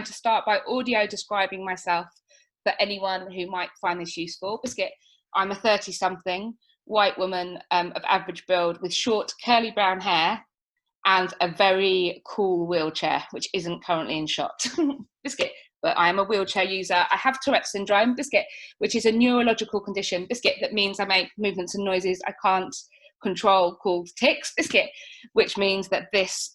to start by audio describing myself for anyone who might find this useful. Biscuit, I'm a 30-something white woman of average build with short curly brown hair and a very cool wheelchair, which isn't currently in shot. Biscuit, but I'm a wheelchair user. I have Tourettes Syndrome, Biscuit, which is a neurological condition, Biscuit, that means I make movements and noises I can't control, called tics, Biscuit, which means that this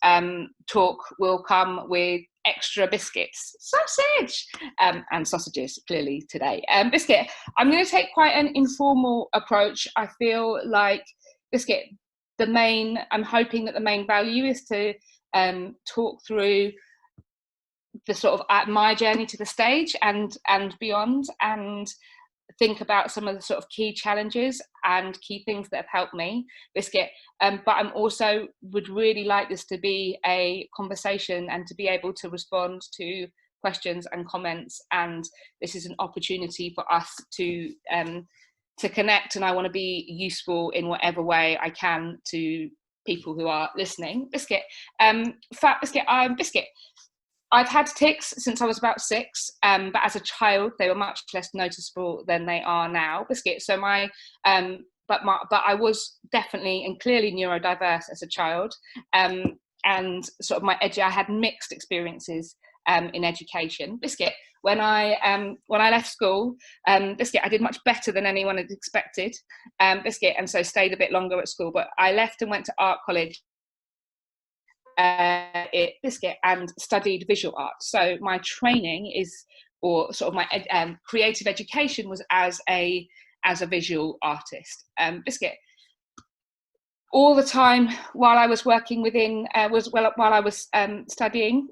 talk will come with extra biscuits, sausage, and sausages, clearly, today. Biscuit, I'm going to take quite an informal approach. I feel like, Biscuit, I'm hoping that the main value is to talk through the sort of my journey to the stage and beyond, and think about some of the sort of key challenges and key things that have helped me, Biscuit. But I'm also would really like this to be a conversation and to be able to respond to questions and comments. And this is an opportunity for us to connect, and I want to be useful in whatever way I can to people who are listening. Biscuit, fat Biscuit, Biscuit. I've had tics since I was about 6, but as a child they were much less noticeable than they are now, Biscuit. So but I was definitely and clearly neurodiverse as a child, and sort of I had mixed experiences in education, Biscuit. When I left school, Biscuit, I did much better than anyone had expected, Biscuit, and so stayed a bit longer at school. But I left and went to art college, Biscuit, and studied visual art. So my training or sort of my creative education was as a visual artist, Biscuit. All the time while I was working while I was studying,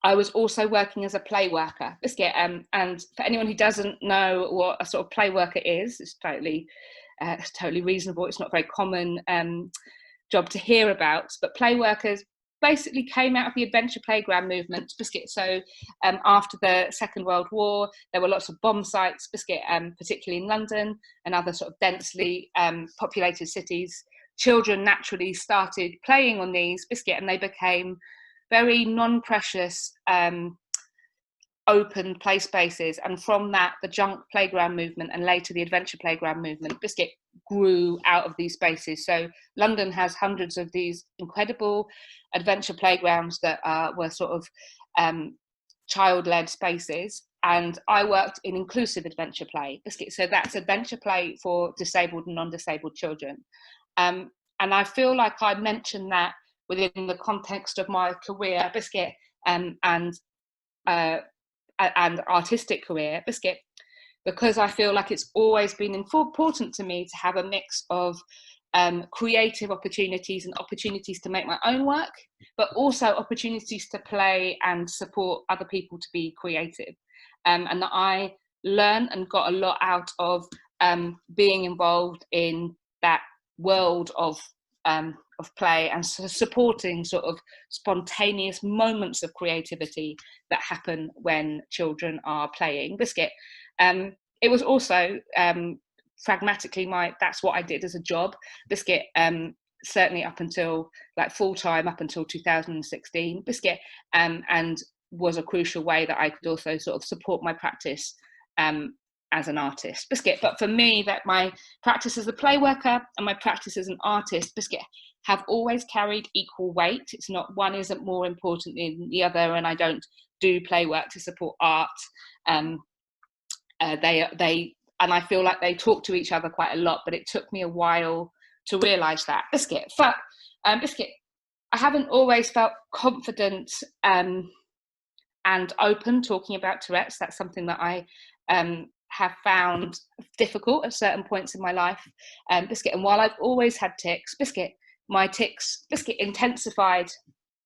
I was also working as a play worker, Biscuit. And for anyone who doesn't know what a sort of play worker is, it's totally reasonable. It's not a very common job to hear about, but play workers basically came out of the adventure playground movement, Biscuit. So after the Second World War, there were lots of bomb sites, Biscuit, particularly in London and other sort of densely populated cities. Children naturally started playing on these, Biscuit, and they became very non-precious open play spaces. And from that, the junk playground movement and later the adventure playground movement, Biscuit, grew out of these spaces. So London has hundreds of these incredible adventure playgrounds that were sort of child-led spaces. And I worked in inclusive adventure play, Biscuit. So that's adventure play for disabled and non-disabled children. And I feel like I mentioned that within the context of my career, Biscuit, and artistic career, Biscuit, because I feel like it's always been important to me to have a mix of creative opportunities and opportunities to make my own work, but also opportunities to play and support other people to be creative. And that I learned and got a lot out of being involved in that world of play and supporting sort of spontaneous moments of creativity that happen when children are playing, Biscuit. It was also pragmatically that's what I did as a job, Biscuit, certainly up until like full-time up until 2016, Biscuit, and was a crucial way that I could also sort of support my practice as an artist, Biscuit. But for me, that my practice as a play worker and my practice as an artist, Biscuit, have always carried equal weight. It's not, one isn't more important than the other, and I don't do play work to support art. They and I feel like they talk to each other quite a lot, but it took me a while to realise that, Biscuit. But Biscuit, I haven't always felt confident and open talking about Tourette's. That's something that I have found difficult at certain points in my life, Biscuit. And while I've always had tics, Biscuit, my tics, Biscuit, intensified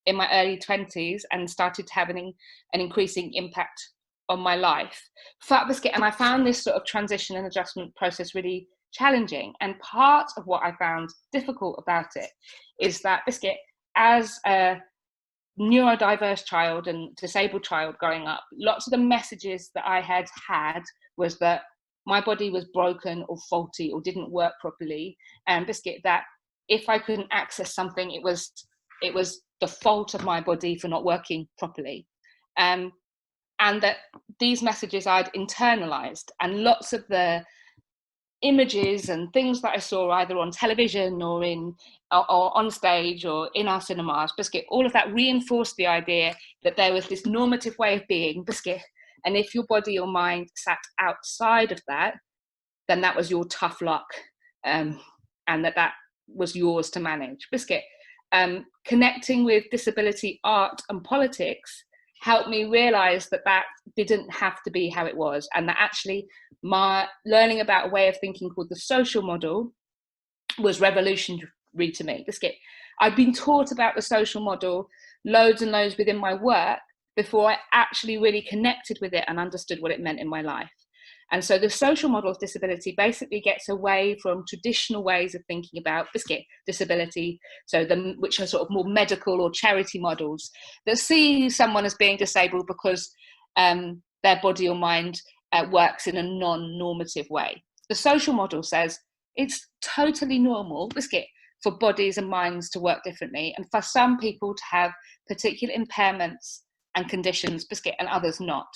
in my early 20s and started to have an increasing impact on my life. Fat, Biscuit, and I found this sort of transition and adjustment process really challenging. And part of what I found difficult about it is that, Biscuit, as a neurodiverse child and disabled child growing up, lots of the messages that I had was that my body was broken or faulty or didn't work properly, and Biscuit, that if I couldn't access something, it was the fault of my body for not working properly. and that these messages I'd internalized, and lots of the images and things that I saw either on television or on stage or in our cinemas, Biscuit, all of that reinforced the idea that there was this normative way of being, Biscuit, and if your body or mind sat outside of that, then that was your tough luck, and that was yours to manage. Biscuit, connecting with disability art and politics helped me realize that didn't have to be how it was, and that actually my learning about a way of thinking called the social model was revolutionary to me. Biscuit, I'd been taught about the social model loads and loads within my work before I actually really connected with it and understood what it meant in my life. And so the social model of disability basically gets away from traditional ways of thinking about, Biscuit, disability, which are sort of more medical or charity models that see someone as being disabled because their body or mind works in a non-normative way. The social model says it's totally normal, Biscuit, for bodies and minds to work differently, and for some people to have particular impairments and conditions, Biscuit, and others not.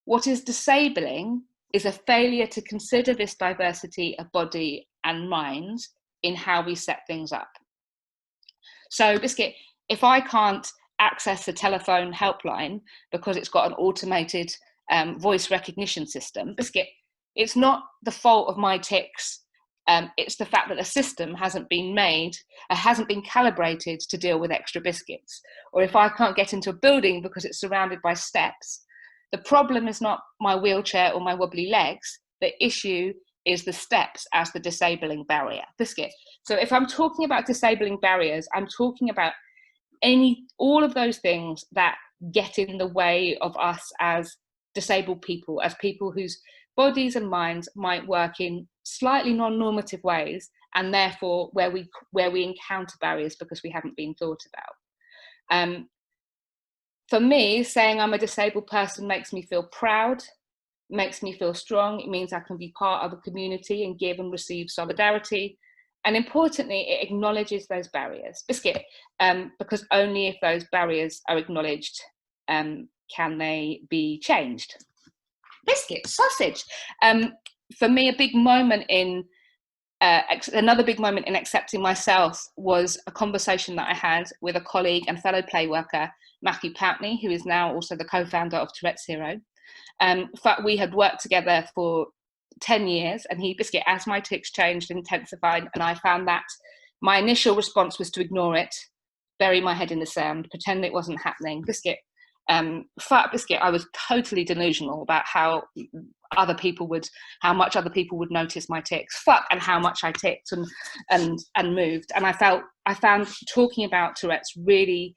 What is disabling is a failure to consider this diversity of body and mind in how we set things up. So, Biscuit, if I can't access a telephone helpline because it's got an automated voice recognition system, Biscuit, it's not the fault of my tics. It's the fact that the system hasn't been calibrated to deal with extra biscuits. Or if I can't get into a building because it's surrounded by steps, the problem is not my wheelchair or my wobbly legs. The issue is the steps as the disabling barrier. Biscuit. So if I'm talking about disabling barriers, I'm talking about all of those things that get in the way of us as disabled people, as people whose bodies and minds might work in slightly non-normative ways, and therefore where we encounter barriers because we haven't been thought about. For me, saying I'm a disabled person makes me feel proud, makes me feel strong. It means I can be part of a community and give and receive solidarity. And importantly, it acknowledges those barriers. Biscuit, because only if those barriers are acknowledged can they be changed. Biscuit, sausage. For me, another big moment in accepting myself was a conversation that I had with a colleague and fellow play worker, Matthew Pountney, who is now also the co-founder of Touretteshero. We had worked together for 10 years, and Biscuit, as my tics changed and intensified, and I found that my initial response was to ignore it, bury my head in the sand, pretend it wasn't happening. Biscuit, Biscuit, I was totally delusional about how much other people would notice my tics, and how much I ticked and moved. And I found talking about Tourette's really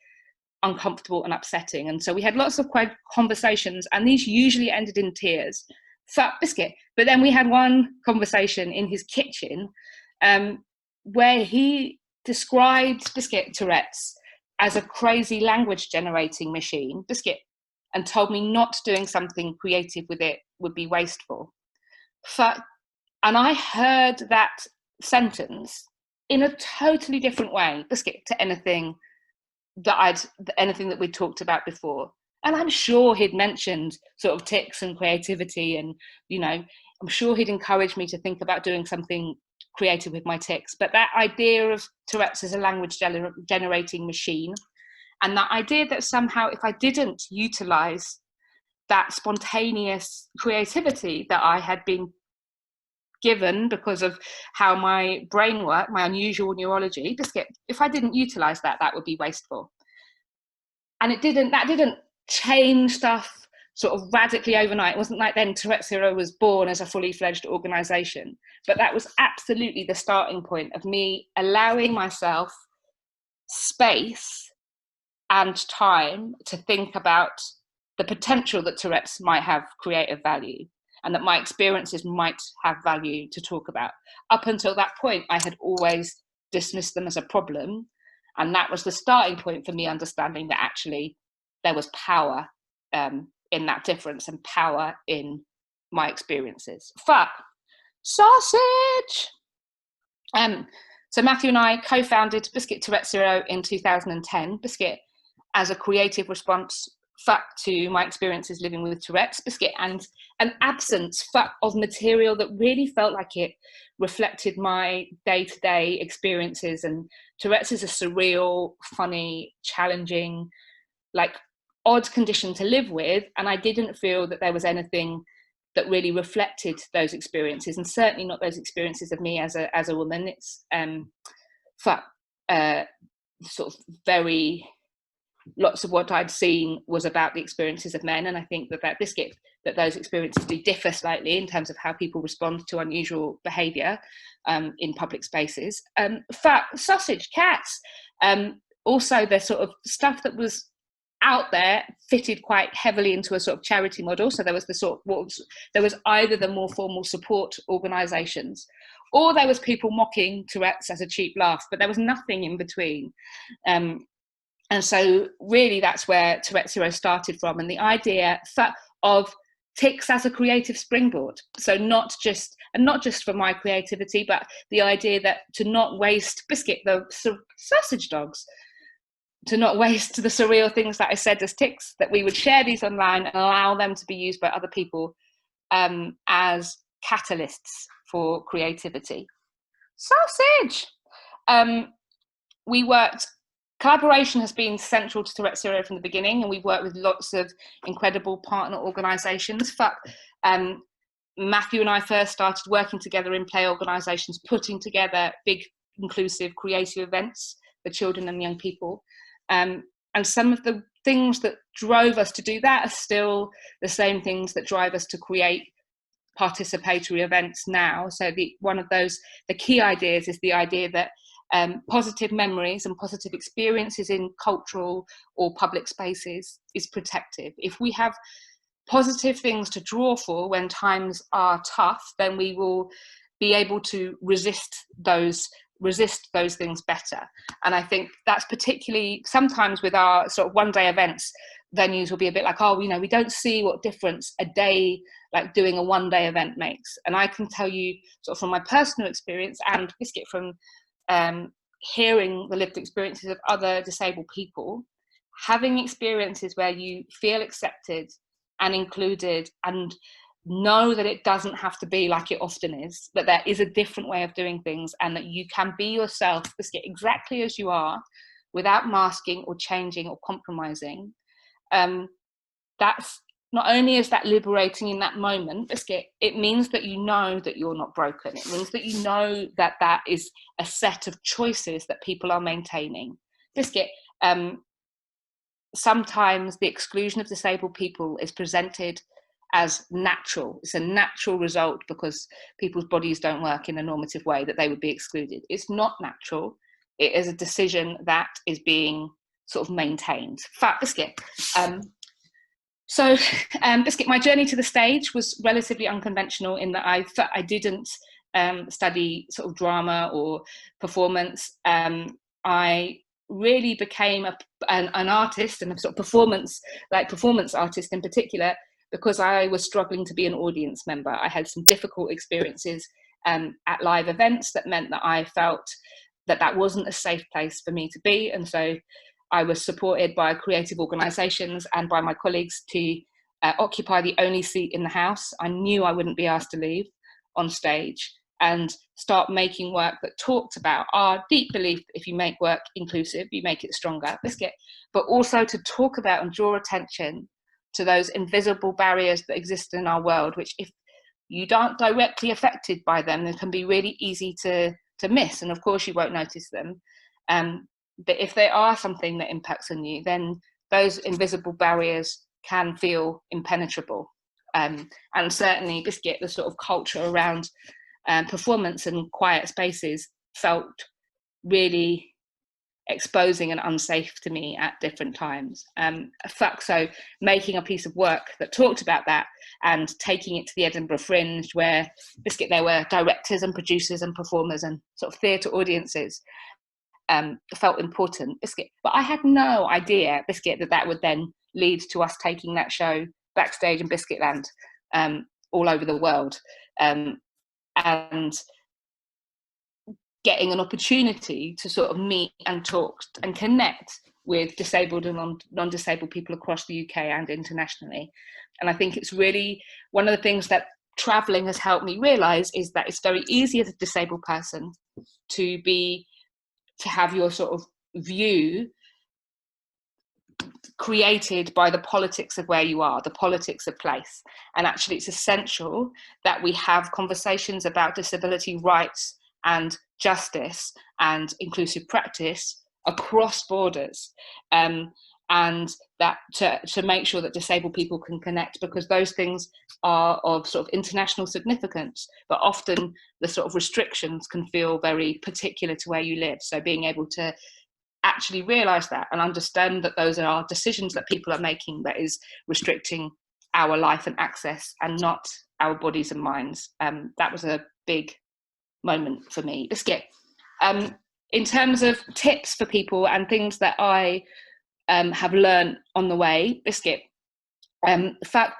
uncomfortable and upsetting. And so we had lots of conversations, and these usually ended in tears. Biscuit. But then we had one conversation in his kitchen where he described Biscuit Tourette's as a crazy language generating machine, Biscuit, and told me not doing something creative with it would be wasteful. And I heard that sentence in a totally different way, Biscuit, to anything that we'd talked about before. And I'm sure he'd mentioned sort of tics and creativity, and I'm sure he'd encouraged me to think about doing something creative with my tics. But that idea of Tourette's as a language generating machine, and that idea that somehow if I didn't utilize that spontaneous creativity that I had been given because of how my brain worked, my unusual neurology, Biscuit, if I didn't utilize that would be wasteful. And that didn't change stuff sort of radically overnight. It wasn't like then Touretteshero was born as a fully fledged organization, but that was absolutely the starting point of me allowing myself space and time to think about the potential that Tourette's might have creative value, and that my experiences might have value to talk about. Up until that point, I had always dismissed them as a problem, and that was the starting point for me understanding that actually there was power in that difference, and power in my experiences. Sausage! So Matthew and I co-founded Biscuit Touretteshero in 2010. Biscuit, as a creative response fact to my experiences living with Tourette's, Biscuit, and an absence of material that really felt like it reflected my day-to-day experiences. And Tourette's is a surreal, funny, challenging, like odd condition to live with, and I didn't feel that there was anything that really reflected those experiences, and certainly not those experiences of me as a woman. It's sort of very, lots of what I'd seen was about the experiences of men, and I think that Biscuit, that those experiences do differ slightly in terms of how people respond to unusual behaviour in public spaces. Sausage, cats, also the sort of stuff that was out there fitted quite heavily into a sort of charity model. So there was there was either the more formal support organisations, or there was people mocking Tourette's as a cheap laugh, but there was nothing in between. And so really that's where Touretteshero started from, and the idea of tics as a creative springboard. So not just for my creativity, but the idea that to not waste Biscuit, the sausage dogs, to not waste the surreal things that I said as tics, that we would share these online and allow them to be used by other people as catalysts for creativity. Sausage! Collaboration has been central to Touretteshero from the beginning, and we've worked with lots of incredible partner organisations. Matthew and I first started working together in play organisations, putting together big, inclusive, creative events for children and young people. And some of the things that drove us to do that are still the same things that drive us to create participatory events now. So one of those, the key ideas is the idea that positive memories and positive experiences in cultural or public spaces is protective. If we have positive things to draw for when times are tough, then we will be able to resist those things better. And I think that's particularly sometimes with our sort of one-day events, venues will be a bit like, oh, we don't see what difference a day like doing a one-day event makes. And I can tell you sort of from my personal experience, and Biscuit, from hearing the lived experiences of other disabled people, having experiences where you feel accepted and included and know that it doesn't have to be like it often is, that there is a different way of doing things, and that you can be yourself, Biscuit, exactly as you are, without masking or changing or compromising. That's not only is that liberating in that moment, Biscuit, it means that you know that you're not broken. It means that you know that that is a set of choices that people are maintaining. Biscuit, sometimes the exclusion of disabled people is presented as natural. It's a natural result because people's bodies don't work in a normative way that they would be excluded. It's not natural. It is a decision that is being sort of maintained. Biscuit. Biscuit, my journey to the stage was relatively unconventional in that I didn't study sort of drama or performance. I really became an artist, and a sort of performance artist in particular, because I was struggling to be an audience member. I had some difficult experiences at live events that meant that I felt that wasn't a safe place for me to be. And so I was supported by creative organisations and by my colleagues to occupy the only seat in the house. I knew I wouldn't be asked to leave on stage, and start making work that talked about our deep belief that if you make work inclusive, you make it stronger, Biscuit, but also to talk about and draw attention to those invisible barriers that exist in our world, which if you aren't directly affected by them, they can be really easy to miss. And of course you won't notice them. But if they are something that impacts on you, then those invisible barriers can feel impenetrable. And certainly, Biscuit, the sort of culture around performance and quiet spaces felt really exposing and unsafe to me at different times. So making a piece of work that talked about that and taking it to the Edinburgh Fringe, where, Biscuit, there were directors and producers and performers and sort of theatre audiences, felt important, Biscuit. But I had no idea, Biscuit, that would then lead to us taking that show backstage in Biscuit Land all over the world, and getting an opportunity to sort of meet and talk and connect with disabled and non-disabled people across the UK and internationally. And I think it's really one of the things that traveling has helped me realize is that it's very easy as a disabled person to have your sort of view created by the politics of where you are, the politics of place. And actually it's essential that we have conversations about disability rights and justice and inclusive practice across borders, and that to make sure that disabled people can connect, because those things are of sort of international significance, but often the sort of restrictions can feel very particular to where you live. So being able to actually realise that and understand that those are decisions that people are making that is restricting our life and access and not our bodies and minds. That was a big moment for me. Biscuit, in terms of tips for people and things that I have learned on the way, Biscuit, in fact,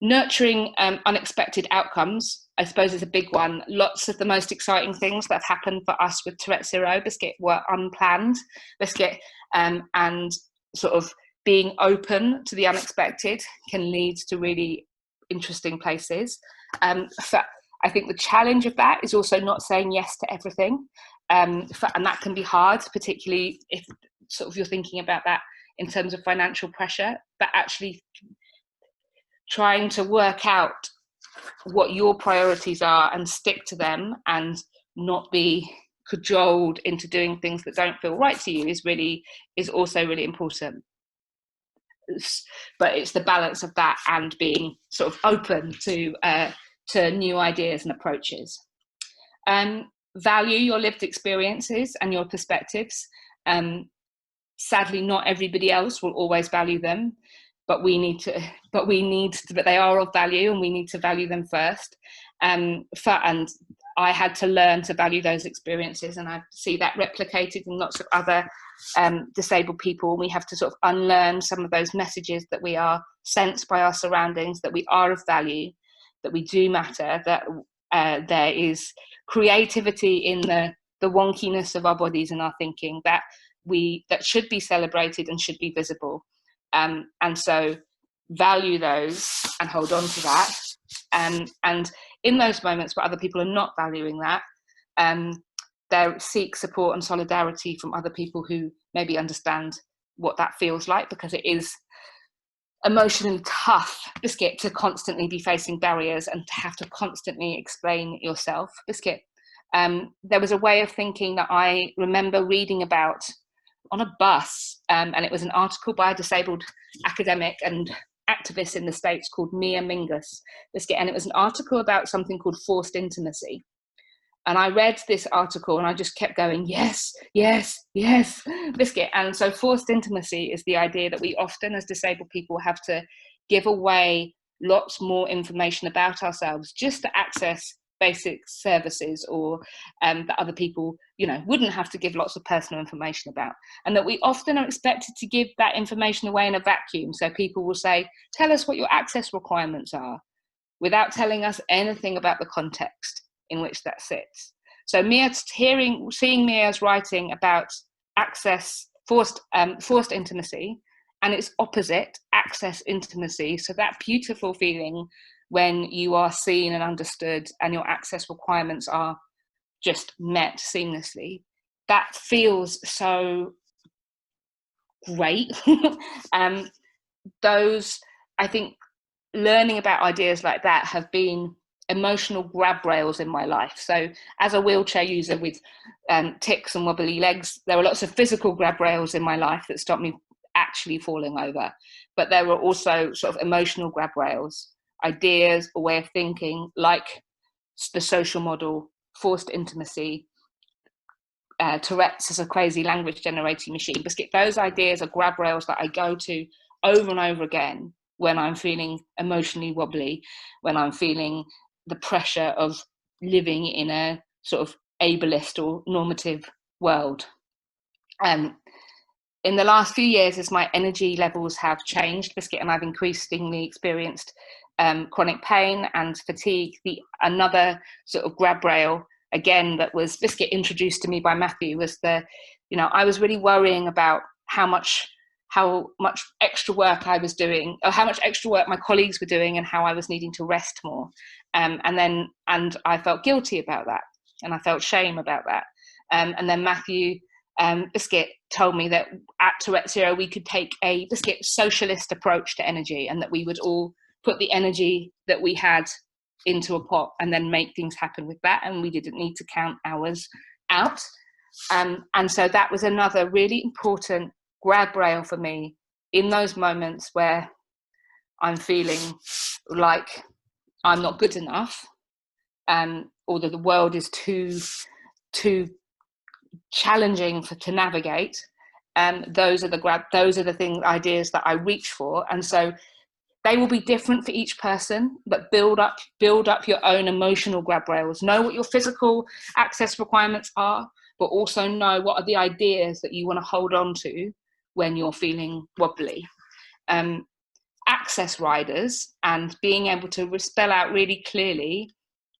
nurturing unexpected outcomes, I suppose, is a big one. Lots of the most exciting things that have happened for us with Touretteshero, Biscuit, were unplanned, Biscuit, and sort of being open to the unexpected can lead to really interesting places. I think the challenge of that is also not saying yes to everything, and that can be hard, particularly if sort of you're thinking about that in terms of financial pressure, but actually trying to work out what your priorities are and stick to them and not be cajoled into doing things that don't feel right to you is also really important. But it's the balance of that and being sort of open to new ideas and approaches. Value your lived experiences and your perspectives. Sadly, not everybody else will always value them, but they are of value, and we need to value them first. And I had to learn to value those experiences, and I see that replicated in lots of other disabled people. We have to sort of unlearn some of those messages that we are sensed by our surroundings, that we are of value, that we do matter, that there is creativity in the wonkiness of our bodies and our thinking, that should be celebrated and should be visible. And so value those and hold on to that. And in those moments where other people are not valuing that, they seek support and solidarity from other people who maybe understand what that feels like, because it is emotionally tough, Biscuit, to constantly be facing barriers and to have to constantly explain yourself, Biscuit. There was a way of thinking that I remember reading about on a bus, and it was an article by a disabled academic and activist in the States called Mia Mingus, Biscuit, and it was an article about something called forced intimacy. And I read this article and I just kept going, yes, yes, yes, Biscuit. And so forced intimacy is the idea that we often as disabled people have to give away lots more information about ourselves just to access basic services, or that other people, wouldn't have to give lots of personal information about. And that we often are expected to give that information away in a vacuum. So people will say, tell us what your access requirements are, without telling us anything about the context in which that sits. So seeing Mia's writing about access, forced intimacy, and its opposite, access intimacy, so that beautiful feeling when you are seen and understood and your access requirements are just met seamlessly, that feels so great. I think learning about ideas like that have been emotional grab rails in my life. So as a wheelchair user with tics and wobbly legs, there were lots of physical grab rails in my life that stopped me actually falling over. But there were also sort of emotional grab rails, ideas, a way of thinking, like the social model, forced intimacy, Tourette's as a crazy language generating machine. Biscuit, those ideas are grab rails that I go to over and over again when I'm feeling emotionally wobbly, when I'm feeling the pressure of living in a sort of ableist or normative world. In the last few years, as my energy levels have changed, Biscuit, and I've increasingly experienced chronic pain and fatigue, another sort of grab rail, again, that was, Biscuit, introduced to me by Matthew, was I was really worrying about how much extra work I was doing, or how much extra work my colleagues were doing, and how I was needing to rest more. And I felt guilty about that, and I felt shame about that. And then Matthew Biscuit told me that at Touretteshero we could take a Biscuit socialist approach to energy, and that we would all put the energy that we had into a pot and then make things happen with that, and we didn't need to count hours out. And so that was another really important grab rail for me in those moments where I'm feeling like I'm not good enough, or that the world is too challenging to navigate. Those are the ideas that I reach for. And so they will be different for each person, but build up your own emotional grab rails. Know what your physical access requirements are, but also know what are the ideas that you want to hold on to when you're feeling wobbly. Access riders, and being able to spell out really clearly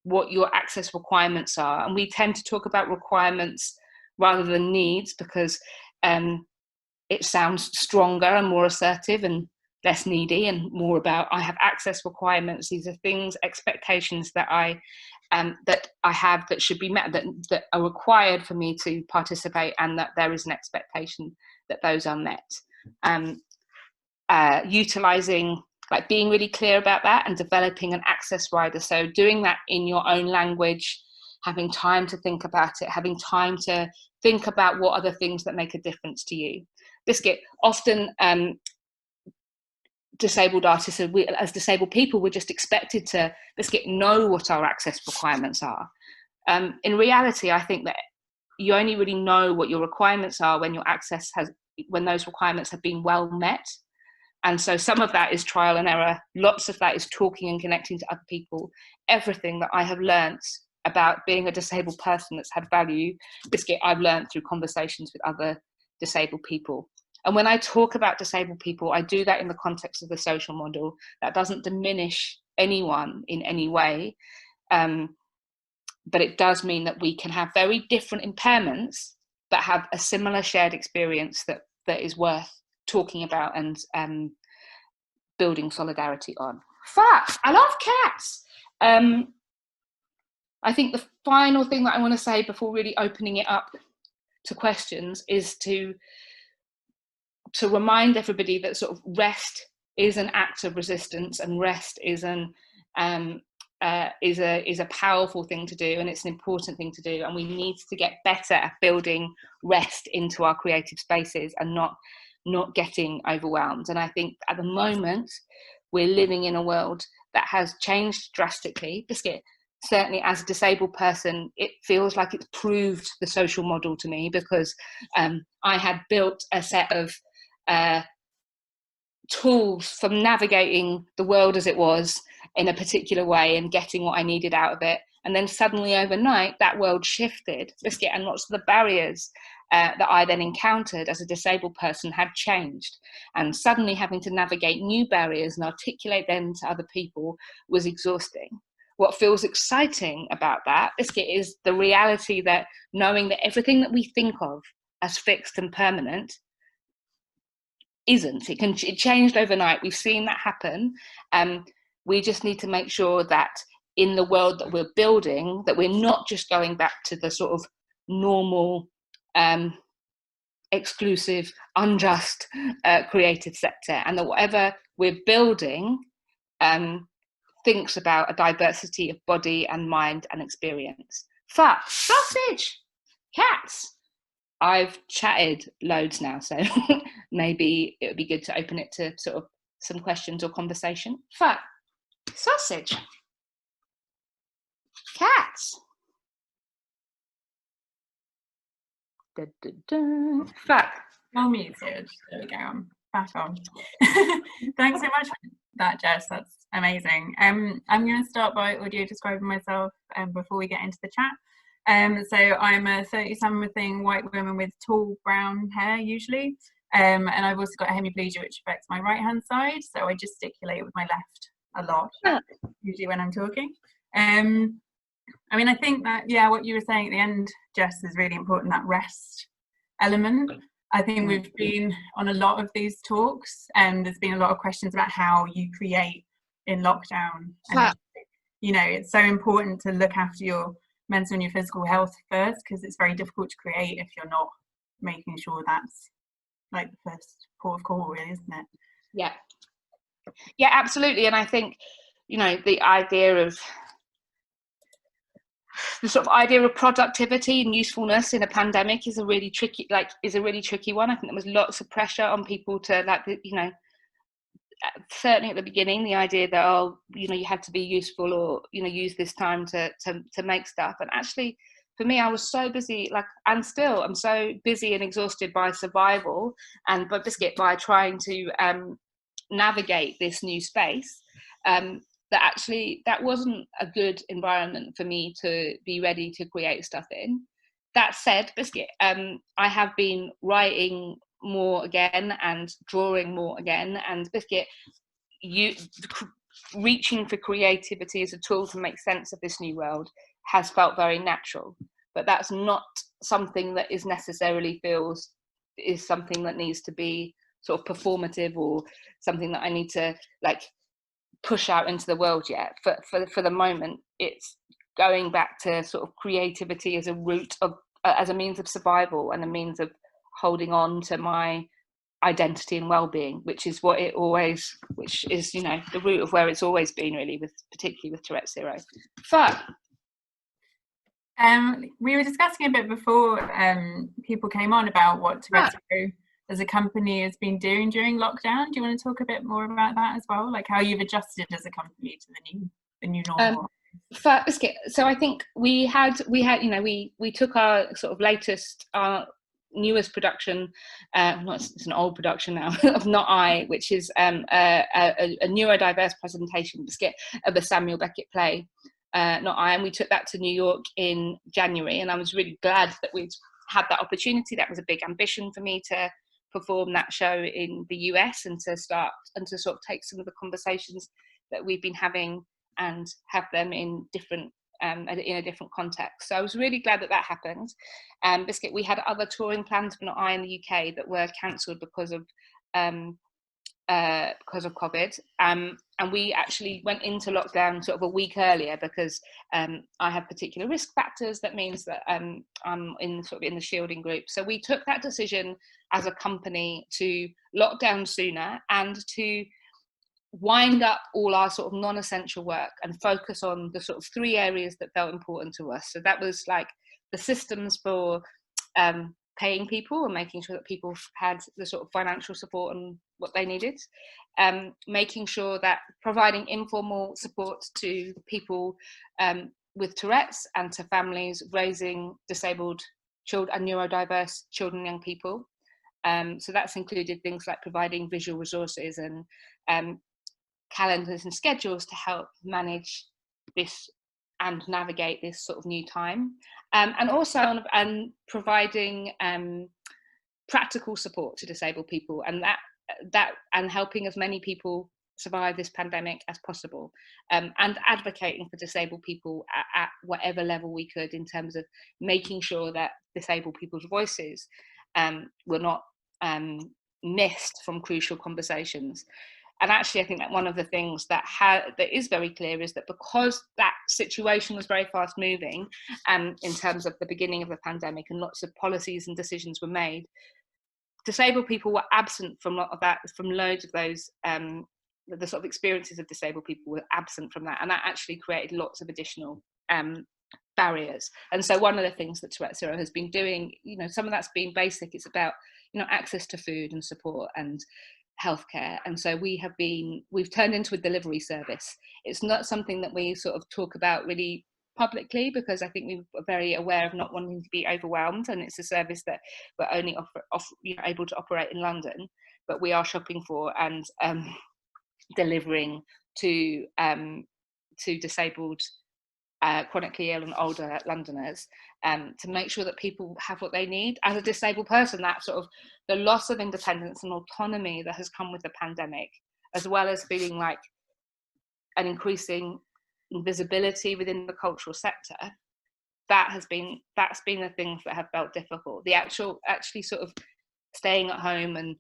what your access requirements are. And we tend to talk about requirements rather than needs, because it sounds stronger and more assertive and less needy, and more about, I have access requirements. These are things, expectations that I have that should be met, that are required for me to participate, and that there is an expectation that those are met. Utilizing, like being really clear about that, and developing an access rider. So doing that in your own language, having time to think about it, having time to think about what are the things that make a difference to you. Biscuit, often disabled artists, as disabled people, we're just expected to know what our access requirements are. In reality, I think that you only really know what your requirements are when when those requirements have been well met. And so some of that is trial and error. Lots of that is talking and connecting to other people. Everything that I have learnt about being a disabled person that's had value, Biscuit, I've learnt through conversations with other disabled people. And when I talk about disabled people, I do that in the context of the social model. That doesn't diminish anyone in any way. But it does mean that we can have very different impairments, but have a similar shared experience that is worth talking about and building solidarity on. Fuck, I love cats. I think the final thing that I want to say before really opening it up to questions is to remind everybody that sort of rest is an act of resistance, and rest is a powerful thing to do, and it's an important thing to do, and we need to get better at building rest into our creative spaces and not getting overwhelmed. And I think at the moment we're living in a world that has changed drastically. Biscuit, certainly as a disabled person, it feels like it's proved the social model to me, because I had built a set of tools for navigating the world as it was in a particular way and getting what I needed out of it. And then suddenly overnight, that world shifted, Biscuit, and lots of the barriers that I then encountered as a disabled person had changed. And suddenly having to navigate new barriers and articulate them to other people was exhausting. What feels exciting about that, Biscuit, is the reality that knowing that everything that we think of as fixed and permanent isn't. It changed overnight. We've seen that happen. We just need to make sure that in the world that we're building, that we're not just going back to the sort of normal, exclusive, unjust creative sector, and that whatever we're building thinks about a diversity of body and mind and experience. Fuck, sausage, cats. I've chatted loads now, so maybe it would be good to open it to sort of some questions or conversation. Fuck, sausage, cats. Da, da, da. Fuck. Well muted. There we go. I'm back on. Thanks so much for that, Jess. That's amazing. I'm going to start by audio describing myself before we get into the chat. So I'm a 30-something white woman with tall brown hair usually, and I've also got a hemiplegia which affects my right hand side, so I gesticulate with my left a lot, usually when I'm talking. I mean, I think that, yeah, what you were saying at the end, Jess, is really important, that rest element. I think we've been on a lot of these talks, and there's been a lot of questions about how you create in lockdown. And you know, it's so important to look after your mental and your physical health first, because it's very difficult to create if you're not making sure that's like the first port of call, really, isn't it? Yeah, absolutely. And I think, you know, the sort of idea of productivity and usefulness in a pandemic is a really tricky one. I think there was lots of pressure on people to, like, you know, certainly at the beginning, the idea that, oh, you know, you had to be useful, or, you know, use this time to make stuff. And actually, for me, I was so busy, like, and still I'm so busy and exhausted by survival and by trying to navigate this new space, that actually that wasn't a good environment for me to be ready to create stuff in. That said, Biscuit, I have been writing more again and drawing more again, and Biscuit, reaching for creativity as a tool to make sense of this new world has felt very natural, but that's not something that is necessarily is something that needs to be sort of performative, or something that I need to, like, push out into the world yet. For the moment, it's going back to sort of creativity as a route of as a means of survival and a means of holding on to my identity and well-being, which is, you know, the root of where it's always been, really, particularly with Touretteshero. We were discussing a bit before people came on about what Touretteshero as a company has been doing during lockdown. Do you want to talk a bit more about that as well, like how you've adjusted as a company to the new normal? So I think we had, you know, we took our sort of latest, newest production, it's an old production now, of Not I, which is a neurodiverse presentation, Biscuit, of the Samuel Beckett play, Not I, and we took that to New York in January, and I was really glad that we'd had that opportunity. That was a big ambition for me, to perform that show in the US, and to sort of take some of the conversations that we've been having and have them in a different context. So I was really glad that happened. Biscuit, we had other touring plans for Not I in the UK that were cancelled because of COVID, and we actually went into lockdown sort of a week earlier because I have particular risk factors. That means that I'm in the shielding group. So we took that decision as a company to lock down sooner and to wind up all our sort of non-essential work and focus on the sort of 3 areas that felt important to us. So that was like the systems for paying people and making sure that people had the sort of financial support and what they needed, making sure that providing informal support to people with Tourette's and to families raising disabled children and neurodiverse children and young people. So that's included things like providing visual resources and calendars and schedules to help manage this and navigate this sort of new time, and also providing practical support to disabled people, and that and helping as many people survive this pandemic as possible, and advocating for disabled people at whatever level we could, in terms of making sure that disabled people's voices were not missed from crucial conversations. And actually, I think that one of the things that is very clear is that because that situation was very fast moving, in terms of the beginning of the pandemic, and lots of policies and decisions were made, disabled people were absent from loads of those. The sort of experiences of disabled people were absent from that, and that actually created lots of additional barriers. And so one of the things that Touretteshero has been doing, you know, some of that's been basic. It's about, you know, access to food and support and healthcare, and so we've turned into a delivery service. It's not something that we sort of talk about really publicly, because I think we are very aware of not wanting to be overwhelmed, and it's a service that we're only able to operate in London, but we are shopping for and delivering to disabled, chronically ill and older Londoners, to make sure that people have what they need. As a disabled person, that sort of the loss of independence and autonomy that has come with the pandemic, as well as feeling like an increasing invisibility within the cultural sector, that's been the things that have felt difficult. The actually sort of staying at home and,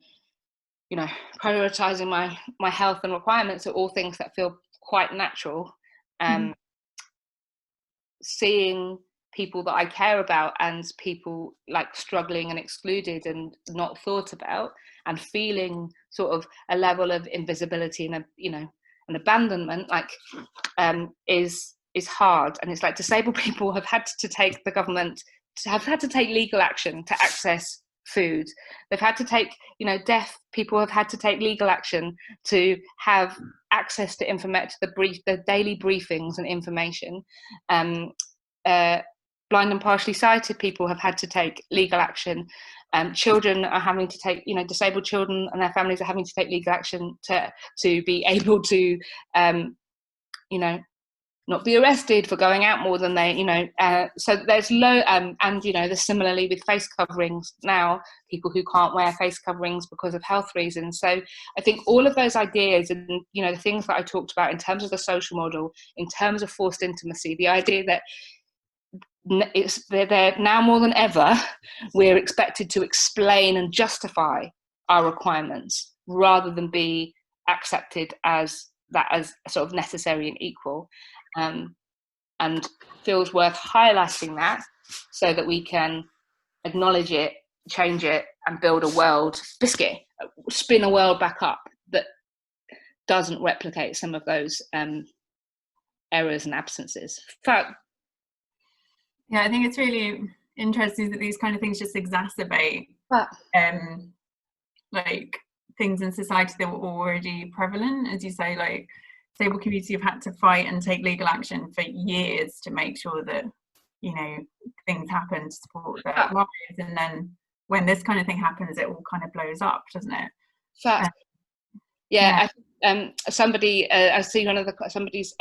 you know, prioritizing my health and requirements are all things that feel quite natural. Seeing people that I care about and people like struggling and excluded and not thought about, and feeling sort of a level of invisibility and a, you know, an abandonment, like is hard. And it's like disabled people have had to take the government have had to take legal action to access food. They've had to take, you know, deaf people have had to take legal action to have access to the daily briefings and information. Blind and partially sighted people have had to take legal action. Children are having to take, you know, disabled children and their families are having to take legal action to be able to, you know, not be arrested for going out more than they, you know, so there's and, you know, there's similarly with face coverings now, people who can't wear face coverings because of health reasons. So I think all of those ideas and, you know, the things that I talked about in terms of the social model, in terms of forced intimacy, the idea that they're now more than ever, we're expected to explain and justify our requirements rather than be accepted as sort of necessary and equal. And feels worth highlighting that so that we can acknowledge it, change it, and build a world, spin a world back up that doesn't replicate some of those errors and absences. Yeah, I think it's really interesting that these kind of things just exacerbate like things in society that were already prevalent. As you say, like disabled community have had to fight and take legal action for years to make sure that, you know, things happen to support their lives, and then when this kind of thing happens, it all kind of blows up, doesn't it? Somebody I see somebody's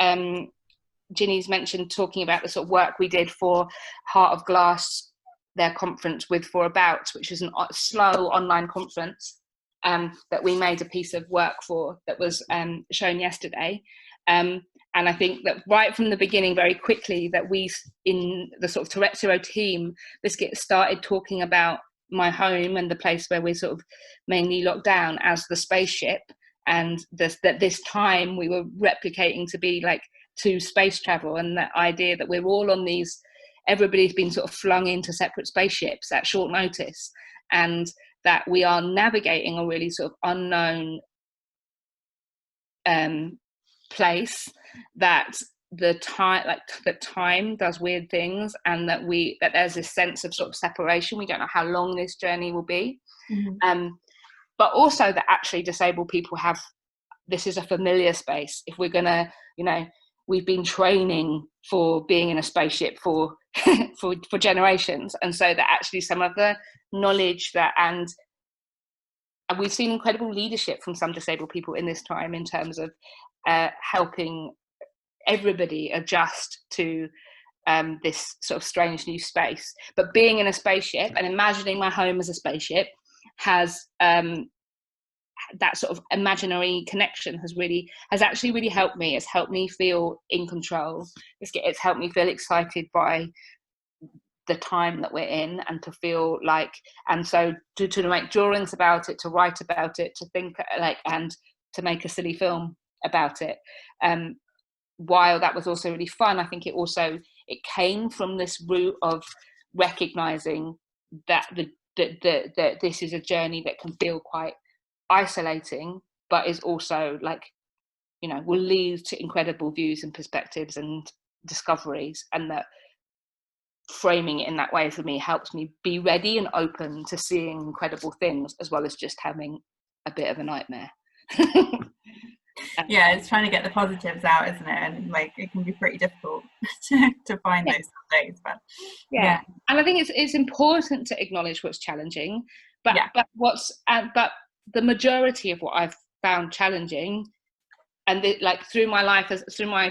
Ginny's mentioned talking about the sort of work we did for Heart of Glass, their conference with For About, which is a slow online conference that we made a piece of work for that was shown yesterday. And I think that right from the beginning, very quickly, that we, in the sort of Touretteshero team, Biscuit started talking about my home and the place where we're sort of mainly locked down as the spaceship, and that this time we were replicating to be like to space travel, and that idea that we're all on these, everybody's been sort of flung into separate spaceships at short notice, and that we are navigating a really sort of unknown place, that the time does weird things, and that there's this sense of sort of separation. We don't know how long this journey will be. But also that actually disabled people this is a familiar space. If we're gonna, you know, we've been training for being in a spaceship for for generations, and so that actually some of the knowledge and we've seen incredible leadership from some disabled people in this time in terms of helping everybody adjust to this sort of strange new space. But being in a spaceship and imagining my home as a spaceship has that sort of imaginary connection has actually really helped me. It's helped me feel in control. It's helped me feel excited by the time that we're in, and to feel like, and so to make drawings about it, to write about it, to think like, and to make a silly film about it. While that was also really fun, I think it came from this root of recognizing that that this is a journey that can feel quite isolating, but is also like, you know, will lead to incredible views and perspectives and discoveries, and that framing it in that way for me helps me be ready and open to seeing incredible things, as well as just having a bit of a nightmare. Yeah, it's trying to get the positives out, isn't it? And like, it can be pretty difficult to find those days, but yeah. And I think it's important to acknowledge what's challenging, but the majority of what I've found challenging, and through my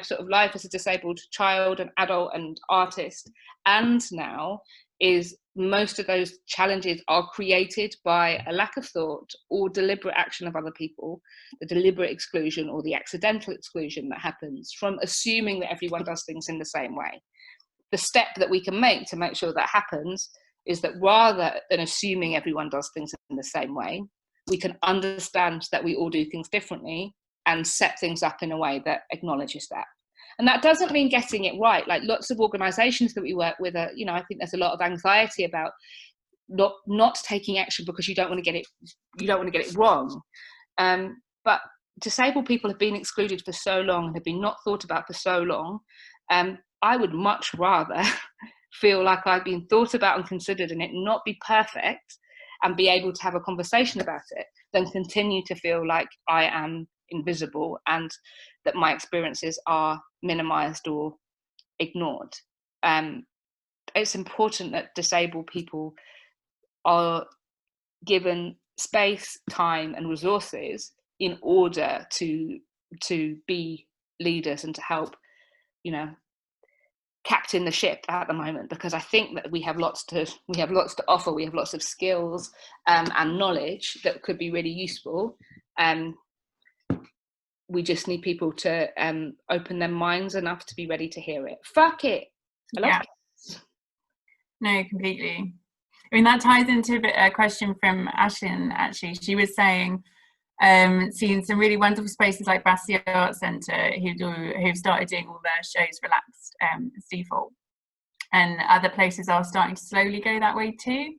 sort of life as a disabled child and adult and artist, and now, is most of those challenges are created by a lack of thought or deliberate action of other people, the deliberate exclusion or the accidental exclusion that happens from assuming that everyone does things in the same way. The step that we can make to make sure that happens is that rather than assuming everyone does things in the same way, we can understand that we all do things differently and set things up in a way that acknowledges that. And that doesn't mean getting it right. Like lots of organizations that we work with are, I think there's a lot of anxiety about not taking action because you don't want to get it wrong. But disabled people have been excluded for so long and have been not thought about for so long. I would much rather feel like I've been thought about and considered and it not be perfect and be able to have a conversation about it than continue to feel like I am invisible and that my experiences are minimized or ignored. It's important that disabled people are given space, time and resources in order to be leaders and to help, captain the ship at the moment, because I think that we have lots to offer. We have lots of skills and knowledge that could be really useful. We just need people to open their minds enough to be ready to hear it. Fuck it. Yeah. No, completely. I mean, that ties into a question from Ashlyn, actually. She was saying, seeing some really wonderful spaces like Biscuit Centre who've started doing all their shows relaxed as default. And other places are starting to slowly go that way too.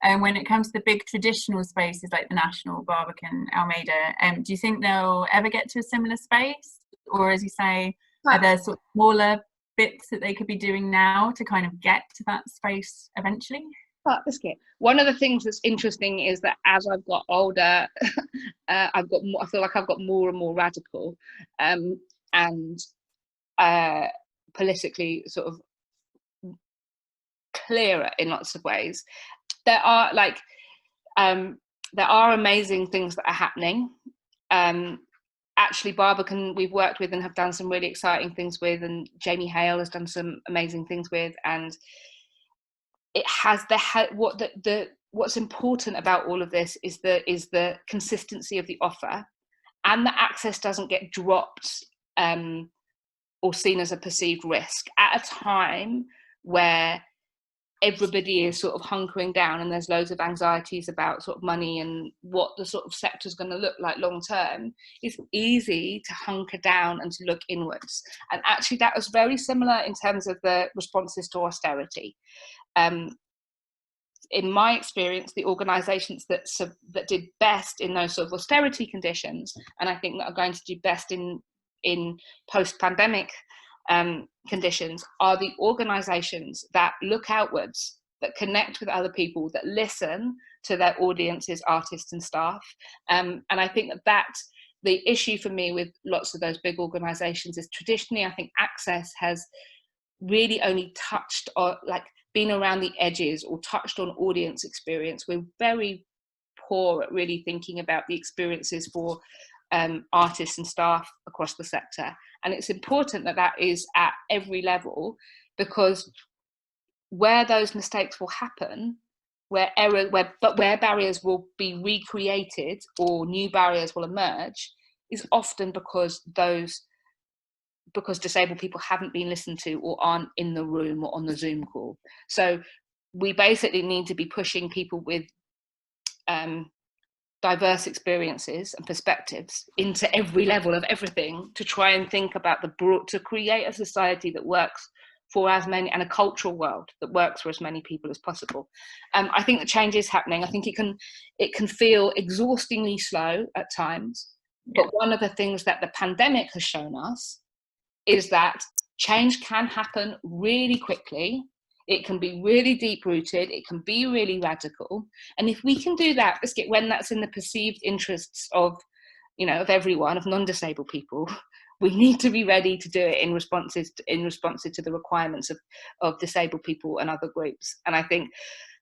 And when it comes to the big traditional spaces like the National, Barbican, Almeida, do you think they'll ever get to a similar space? Or as you say, are there sort of smaller bits that they could be doing now to kind of get to that space eventually? One of the things that's interesting is that as I've got older, I feel like I've got more and more radical and politically sort of clearer in lots of ways. There are amazing things that are happening. Actually, Barbican we've worked with and have done some really exciting things with, and Jamie Hale has done some amazing things with, and it has what's important about all of this is the consistency of the offer, and the access doesn't get dropped or seen as a perceived risk at a time where everybody is sort of hunkering down and there's loads of anxieties about sort of money and what the sort of sector is going to look like long term. It's easy to hunker down and to look inwards, and actually that was very similar in terms of the responses to austerity. In my experience, the organisations that did best in those sort of austerity conditions, and I think that are going to do best in post-pandemic conditions, are the organisations that look outwards, that connect with other people, that listen to their audiences, artists and staff. And I think that the issue for me with lots of those big organisations is traditionally, I think access has really only touched on, like, been around the edges or touched on audience experience. We're very poor at really thinking about the experiences for artists and staff across the sector. And it's important that that is at every level, because where those mistakes will happen, where barriers will be recreated or new barriers will emerge, is often because disabled people haven't been listened to or aren't in the room or on the Zoom call. So we basically need to be pushing people with diverse experiences and perspectives into every level of everything to try and think about to create a society that works for as many, and a cultural world that works for as many people as possible. I think the change is happening. I think it can feel exhaustingly slow at times, but one of the things that the pandemic has shown us is that change can happen really quickly. It can be really deep-rooted. It can be really radical. And if we can do that, when that's in the perceived interests of everyone, of non-disabled people, we need to be ready to do it in response to the requirements of disabled people and other groups. And I think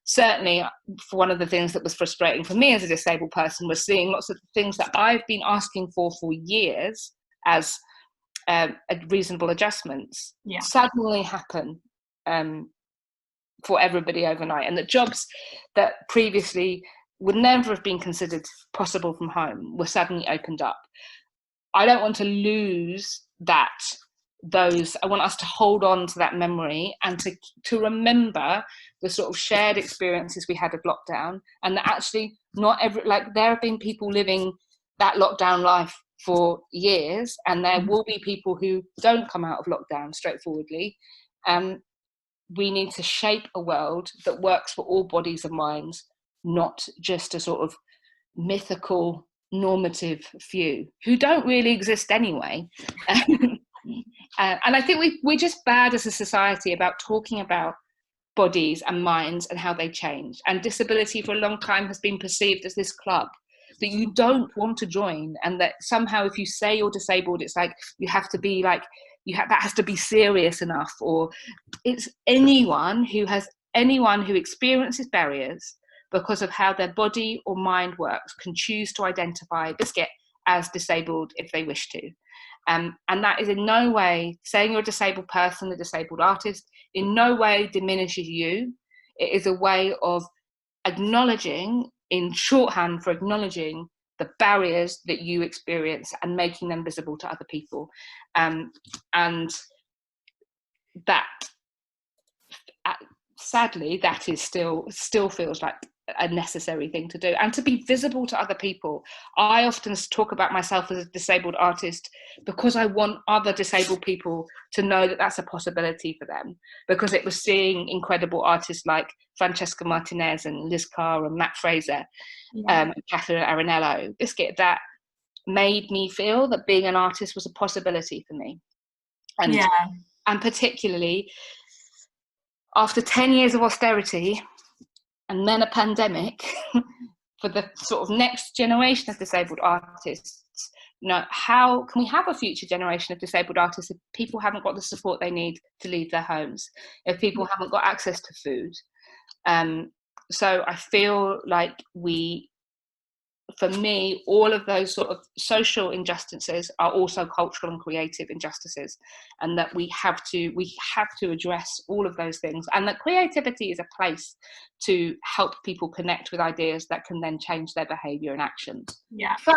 certainly for one of the things that was frustrating for me as a disabled person was seeing lots of things that I've been asking for years as reasonable adjustments suddenly happen for everybody overnight, and that jobs that previously would never have been considered possible from home were suddenly opened up. I don't want to lose that. I want us to hold on to that memory and to remember the sort of shared experiences we had of lockdown, and that actually not every, like, there have been people living that lockdown life for years, and there will be people who don't come out of lockdown straightforwardly. We need to shape a world that works for all bodies and minds, not just a sort of mythical normative few who don't really exist anyway. And I think we're just bad as a society about talking about bodies and minds and how they change. And disability for a long time has been perceived as this club that you don't want to join, and that somehow if you say you're disabled, it's like you have to be like, that has to be serious enough. Or it's anyone who experiences barriers because of how their body or mind works can choose to identify Biscuit as disabled if they wish to. And that is in no way saying you're a disabled person, a disabled artist, in no way diminishes you. It is a way of acknowledging, in shorthand for acknowledging, the barriers that you experience and making them visible to other people. And that, sadly, that is still feels like a necessary thing to do, and to be visible to other people. I often talk about myself as a disabled artist because I want other disabled people to know that that's a possibility for them, because it was seeing incredible artists like Francesca Martinez and Liz Carr and Matt Fraser, Catherine Arenello, Biscuit, that made me feel that being an artist was a possibility for me. And particularly after 10 years of austerity and then a pandemic, for the sort of next generation of disabled artists, how can we have a future generation of disabled artists if people haven't got the support they need to leave their homes, if people haven't got access to food? So I feel like for me, all of those sort of social injustices are also cultural and creative injustices, and that we have to address all of those things, and that creativity is a place to help people connect with ideas that can then change their behaviour and actions. But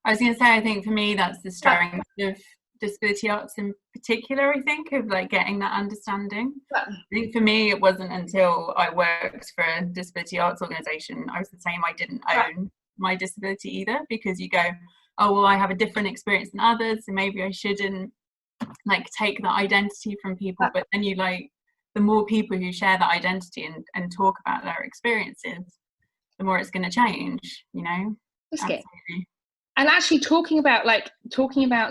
I was going to say, I think for me that's the strength of disability arts in particular, I think, of like getting that understanding. I think for me it wasn't until I worked for a disability arts organisation, I was the same, I didn't own my disability either, because you go, oh well, I have a different experience than others, and maybe I shouldn't like take that identity from people. But then you like, the more people who share that identity and talk about their experiences, the more it's going to change, you know. Absolutely. And actually talking about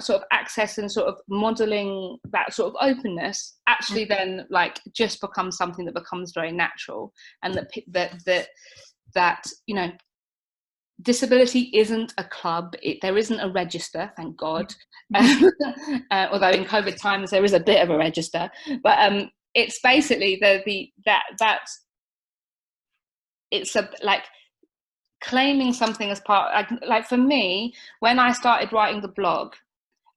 sort of access and sort of modelling that sort of openness actually then like just becomes something that becomes very natural, and that you know, disability isn't a club. There isn't a register, thank God. Although in COVID times there is a bit of a register, but it's basically it's a like claiming something as part, like for me, when I started writing the blog,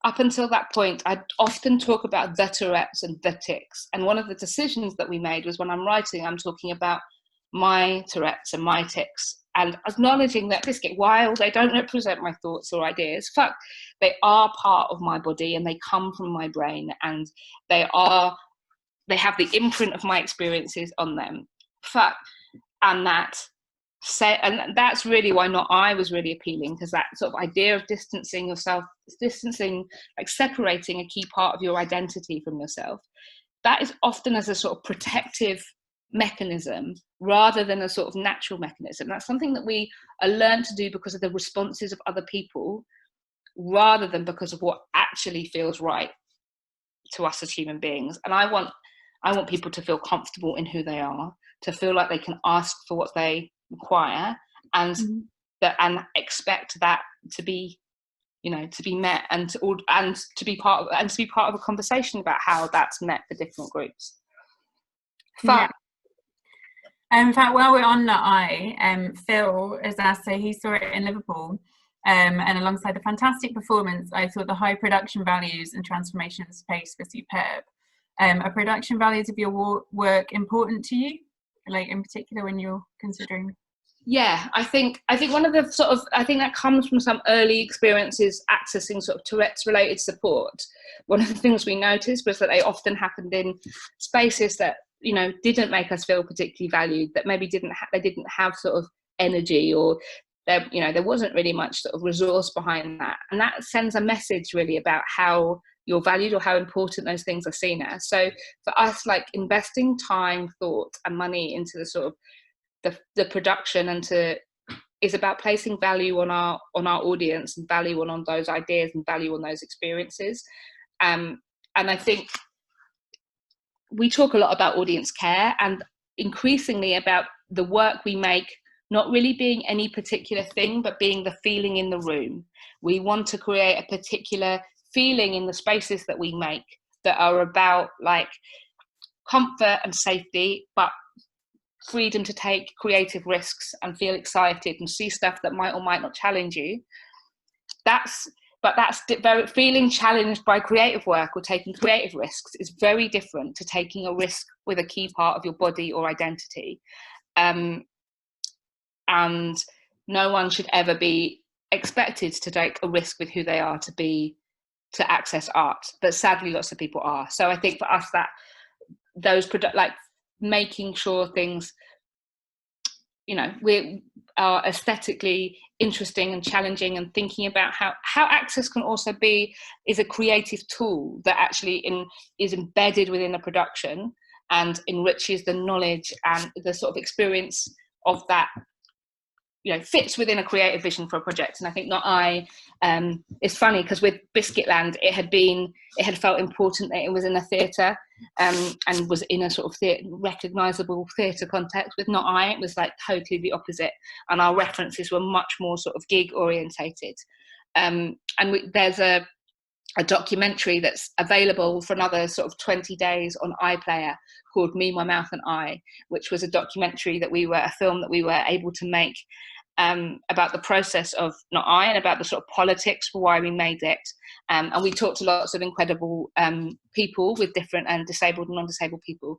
up until that point, I'd often talk about the Tourettes and the tics. And one of the decisions that we made was, when I'm writing, I'm talking about my Tourettes and my tics, and acknowledging that, Biscuit, while they don't represent my thoughts or ideas, they are part of my body, and they come from my brain, and they have the imprint of my experiences on them. And that's really why Not I was really appealing, because that sort of idea of distancing, like separating a key part of your identity from yourself, that is often as a sort of protective mechanism rather than a sort of natural mechanism. That's something that we are learned to do because of the responses of other people, rather than because of what actually feels right to us as human beings. And I want people to feel comfortable in who they are, to feel like they can ask for what they require, and expect that to be, you know, to be met, and to be part of a conversation about how that's met for different groups. In fact, while we're on that, Phil has asked, so he saw it in Liverpool, and alongside the fantastic performance, I thought the high production values and transformation of space were superb. Are production values of your work important to you, like in particular when you're considering? Yeah, I think one of the sort of, I think that comes from some early experiences accessing sort of Tourette's related support. One of the things we noticed was that they often happened in spaces that didn't make us feel particularly valued, that maybe they didn't have sort of energy, or there wasn't really much sort of resource behind that. And that sends a message really about how you're valued or how important those things are seen as. So for us, like, investing time, thought and money into the sort of the production is about placing value on our audience, and value on those ideas, and value on those experiences. And I think we talk a lot about audience care, and increasingly about the work we make not really being any particular thing, but being the feeling in the room. We want to create a particular feeling in the spaces that we make that are about, like, comfort and safety, but freedom to take creative risks and feel excited and see stuff that might or might not challenge you. That's very, feeling challenged by creative work or taking creative risks is very different to taking a risk with a key part of your body or identity. And no one should ever be expected to take a risk with who they are to access art, but sadly lots of people are. So I think for us, that those making sure things, we are aesthetically interesting and challenging, and thinking about how access can also is a creative tool that actually is embedded within a production and enriches the knowledge and the sort of experience of that, fits within a creative vision for a project. And I think it's funny because with Biscuit Land, it had felt important that it was in a theatre, and was in a sort of recognisable theatre context. With Not I, it was like totally the opposite, and our references were much more sort of gig orientated. There's a documentary that's available for another sort of 20 days on iPlayer called Me, My Mouth and I, which was a documentary a film that we were able to make about the process of Not I, and about the sort of politics for why we made it. And we talked to lots of incredible people with different, and disabled and non-disabled people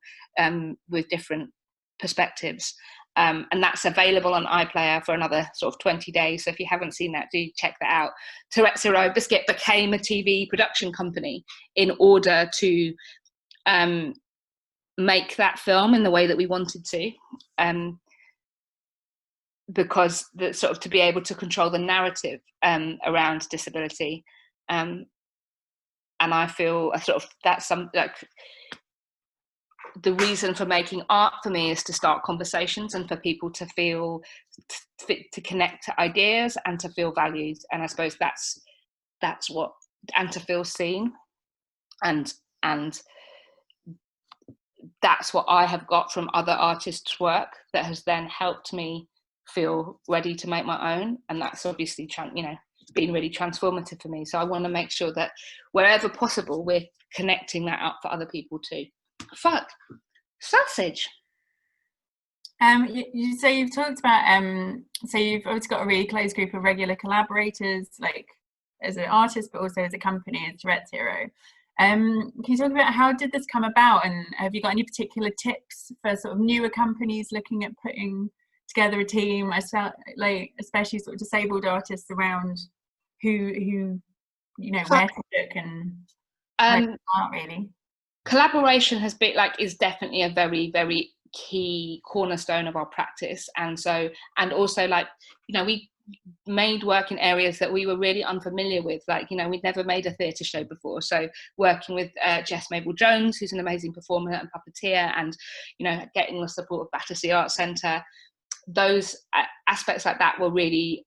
with different perspectives. And that's available on iPlayer for another sort of 20 days. So if you haven't seen that, do check that out. Touretteshero Biscuit became a TV production company in order to make that film in the way that we wanted to. Because to be able to control the narrative around disability, and I feel that's the reason for making art for me is to start conversations, and for people to feel to connect to ideas and to feel valued. And I suppose that's what, and to feel seen, and that's what I have got from other artists' work that has then helped me feel ready to make my own. And that's obviously been really transformative for me. So I want to make sure that wherever possible we're connecting that up for other people too. Fuck sausage. So you've talked about so you've obviously got a really close group of regular collaborators, like as an artist but also as a company, as Touretteshero. Can you talk about how did this come about, and have you got any particular tips for sort of newer companies looking at putting together a team, especially sort of disabled artists, around who where to look and where to start, really? Collaboration has been is definitely a very, very key cornerstone of our practice. And also we made work in areas that we were really unfamiliar with, we'd never made a theatre show before. So working with Jess Jones, who's an amazing performer and puppeteer, and getting the support of Battersea Arts Centre, those aspects like that were really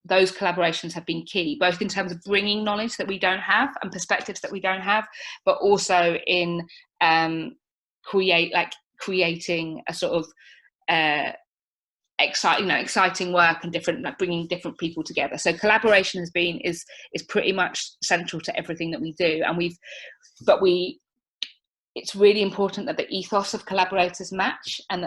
those collaborations have been key, both in terms of bringing knowledge that we don't have and perspectives that we don't have, but also in creating a sort of exciting work and different, bringing different people together. So collaboration is pretty much central to everything that we do. And it's really important that the ethos of collaborators match, and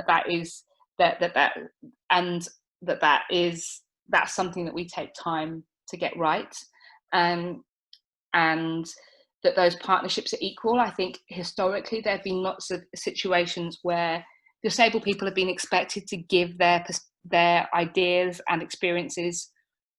that's something that we take time to get right, and that those partnerships are equal. I think historically there have been lots of situations where disabled people have been expected to give their ideas and experiences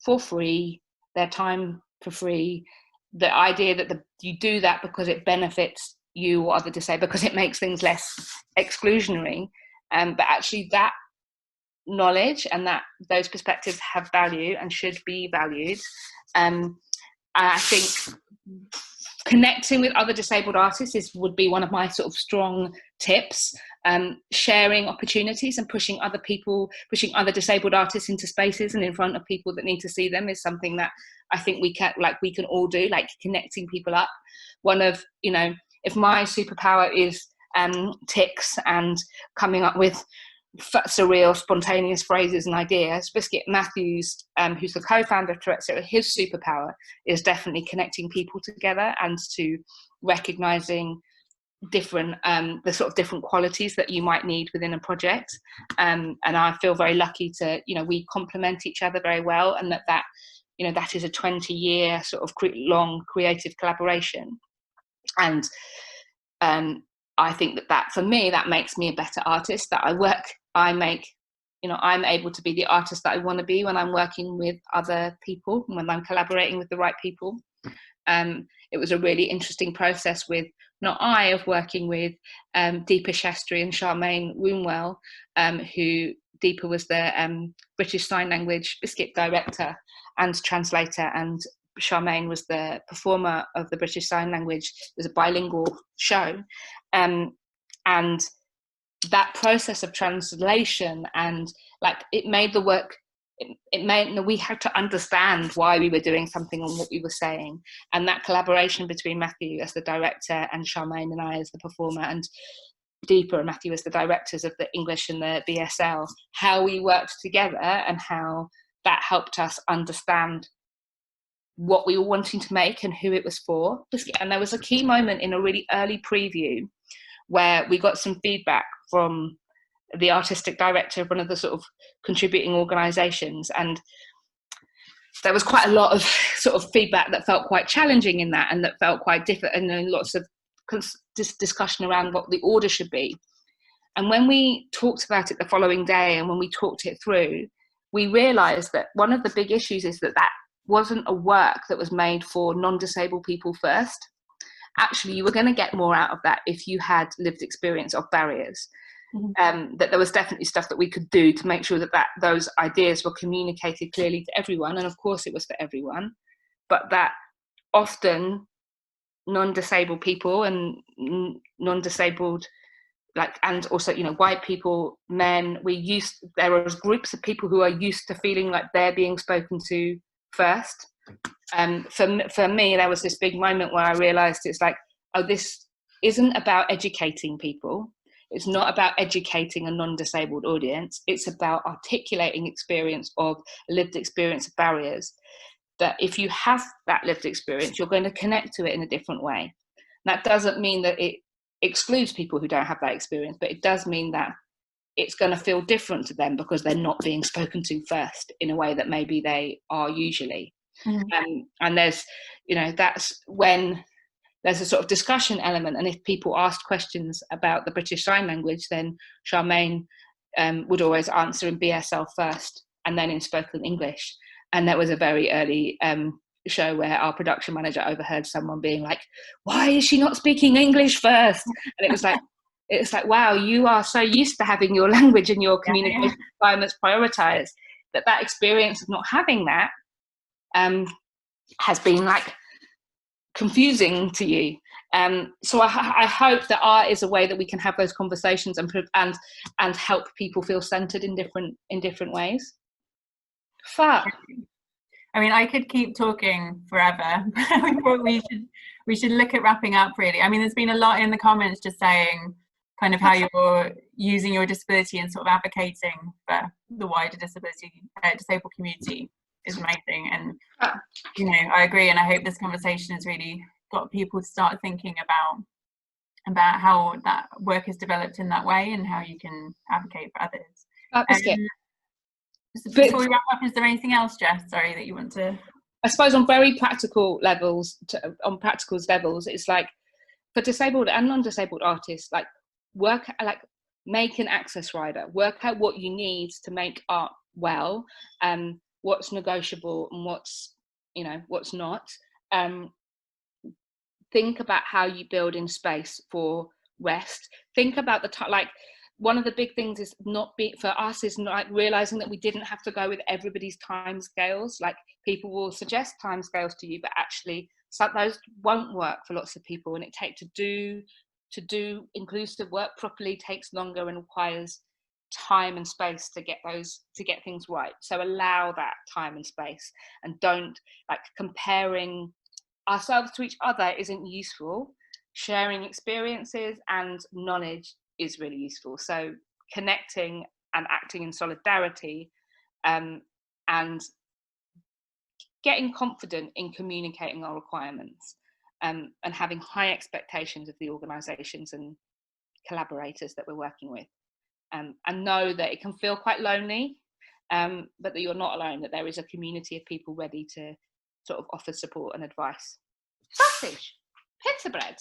for free, their time for free. The idea that you do that because it benefits you or other disabled, because it makes things less exclusionary. But actually that knowledge and that those perspectives have value and should be valued. And I think connecting with other disabled artists would be one of my sort of strong tips. Sharing opportunities and pushing other disabled artists into spaces and in front of people that need to see them is something that I think we can all do, like connecting people up. One of, if my superpower is tics and coming up with surreal, spontaneous phrases and ideas, Biscuit Matthews, who's the co-founder of Touretteshero, his superpower is definitely connecting people together and to recognizing different the sort of different qualities that you might need within a project. And I feel very lucky to, we complement each other very well, and that is a 20-year sort of long creative collaboration. And I think that for me, that makes me a better artist, that I'm able to be the artist that I want to be when I'm working with other people, when I'm collaborating with the right people. It was a really interesting process of working with Deepa Shastri and Charmaine Woonwell, who Deepa was the British Sign Language Biscuit director and translator, and Charmaine was the performer of the British Sign Language. It was a bilingual show. And that process of translation and it made the work, we had to understand why we were doing something and what we were saying. And that collaboration between Matthew as the director and Charmaine and I as the performer, and Deepa and Matthew as the directors of the English and the BSL, how we worked together and how that helped us understand what we were wanting to make and who it was for. And there was a key moment in a really early preview where we got some feedback from the artistic director of one of the sort of contributing organisations, and there was quite a lot of sort of feedback that felt quite challenging in that, and that felt quite different, and then lots of discussion around what the order should be. And when we talked about it the following day, and when we talked it through, we realised that one of the big issues is that wasn't a work that was made for non-disabled people first. Actually, you were going to get more out of that if you had lived experience of barriers. Mm-hmm. That there was definitely stuff that we could do to make sure that those ideas were communicated clearly to everyone, and of course it was for everyone, but that often non-disabled people and non-disabled, and also white people, men, there are groups of people who are used to feeling like they're being spoken to first. For me, there was this big moment where I realized it's this isn't about educating people. It's not about educating a non-disabled audience. It's about articulating lived experience of barriers, that if you have that lived experience, you're going to connect to it in a different way. That doesn't mean that it excludes people who don't have that experience, but it does mean that it's going to feel different to them because they're not being spoken to first in a way that maybe they are usually. Mm-hmm. And there's, that's when there's a sort of discussion element. And if people asked questions about the British Sign Language, then Charmaine would always answer in BSL first and then in spoken English. And that was a very early show where our production manager overheard someone being like, "Why is she not speaking English first?" And it was like, wow, you are so used to having your language and your communication requirements prioritized, that experience of not having that has been confusing to you. So I hope that art is a way that we can have those conversations and help people feel centered in different ways. I mean, I could keep talking forever. we should look at wrapping up, really. I mean, there's been a lot in the comments just saying kind of how you're using your disability and sort of advocating for the wider disabled community is amazing. And I agree, and I hope this conversation has really got people to start thinking about how that work is developed in that way and how you can advocate for others. Before we wrap up, is there anything else, Jess, that you want to? I suppose on very practical levels, it's for disabled and non-disabled artists, make an access rider, work out what you need to make art well, what's negotiable and what's not. think about how you build in space for rest. Think about the time, like one of the big things is for us is not like realizing that we didn't have to go with everybody's time scales. Like people will suggest time scales to you, but actually those won't work for lots of people, and to do inclusive work properly takes longer and requires time and space to get things right. So allow that time and space, and don't, like, comparing ourselves to each other isn't useful. Sharing experiences and knowledge is really useful. So connecting and acting in solidarity, and getting confident in communicating our requirements, and having high expectations of the organisations and collaborators that we're working with, and know that it can feel quite lonely, but that you're not alone, that there is a community of people ready to sort of offer support and advice. Sausage, pizza bread.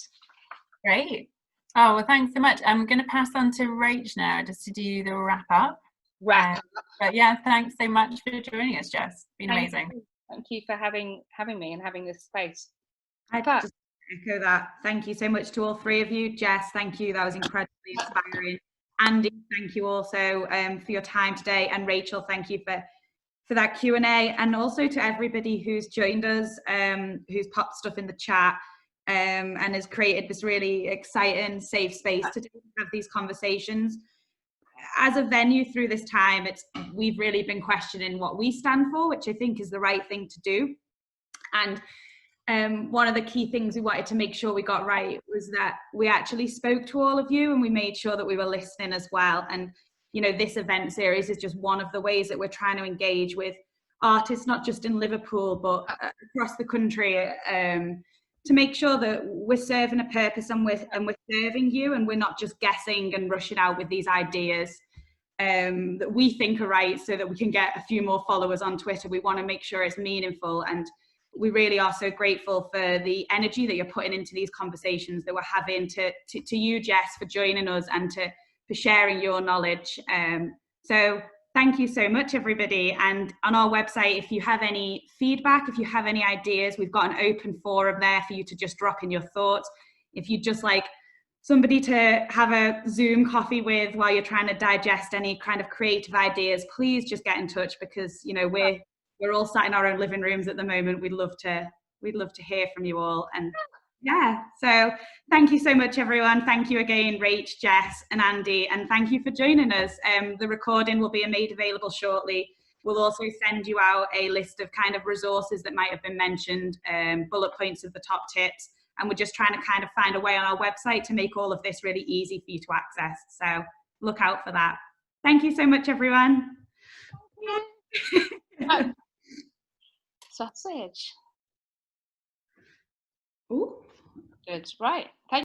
Great. Oh, well, thanks so much. I'm going to pass on to Rach now just to do the wrap up. But yeah, thanks so much for joining us, Jess. It's been amazing. Thank you for having me and having this space. I'd just echo that. Thank you so much to all three of you. Jess, thank you. That was incredibly inspiring. Andy, thank you also for your time today. And Rachel, thank you for that Q&A. And also to everybody who's joined us, who's popped stuff in the chat, and has created this really exciting, safe space to have these conversations. As a venue through this time, we've really been questioning what we stand for, which I think is the right thing to do. And one of the key things we wanted to make sure we got right was that we actually spoke to all of you, and we made sure that we were listening as well. And, you know, this event series is just one of the ways that we're trying to engage with artists, not just in Liverpool, but across the country, to make sure that we're serving a purpose, and we're serving you, and we're not just guessing and rushing out with these ideas that we think are right so that we can get a few more followers on Twitter. We want to make sure it's meaningful, and we really are so grateful for the energy that you're putting into these conversations that we're having, to you, Jess, for joining us and for sharing your knowledge. So thank you so much, everybody. And on our website, if you have any feedback, if you have any ideas, we've got an open forum there for you to just drop in your thoughts. If you'd just like somebody to have a Zoom coffee with while you're trying to digest any kind of creative ideas, please just get in touch, because, you know, we're all sat in our own living rooms at the moment. We'd love to hear from you all. And yeah, so thank you so much, everyone. Thank you again, Rach, Jess, and Andy, and thank you for joining us. The recording will be made available shortly. We'll also send you out a list of kind of resources that might have been mentioned, bullet points of the top tips, and we're just trying to kind of find a way on our website to make all of this really easy for you to access. So look out for that. Thank you so much, everyone. Sausage. Ooh. Good. Right. Thank